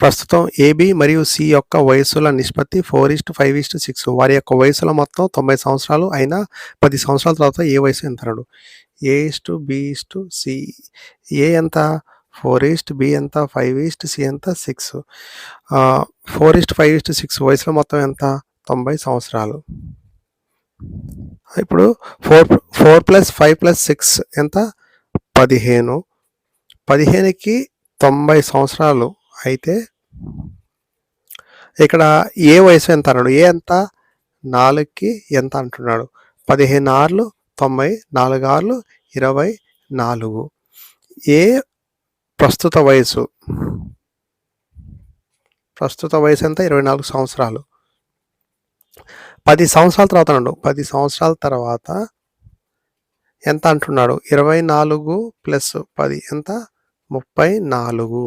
ప్రస్తుతం ఏబి మరియు సి యొక్క వయస్సుల నిష్పత్తి 4:5:6. వారి యొక్క వయసుల మొత్తం 90 సంవత్సరాలు అయినా 10 సంవత్సరాల తర్వాత ఏ వయసు ఎంత అన్నాడు. A:B:C. ఏ ఎంత 4, బి ఎంత 5, సి ఎంత 6. 4:5:6 వయసుల మొత్తం ఎంత 90 సంవత్సరాలు. ఇప్పుడు 4 + 5 + 6 ఎంత 15. 15కి 90 సంవత్సరాలు అయితే ఇక్కడ ఏ వయసు ఎంత అన్నాడు. ఏ ఎంత 4కి ఎంత అంటున్నాడు. 15 ఆర్లు 90, 4 ఆర్లు 24. ఏ ప్రస్తుత వయసు ఎంత 24 సంవత్సరాలు. 10 సంవత్సరాల తర్వాత అన్నాడు. 10 సంవత్సరాల తర్వాత ఎంత అంటున్నాడు. 24 + 10 ఎంత 34.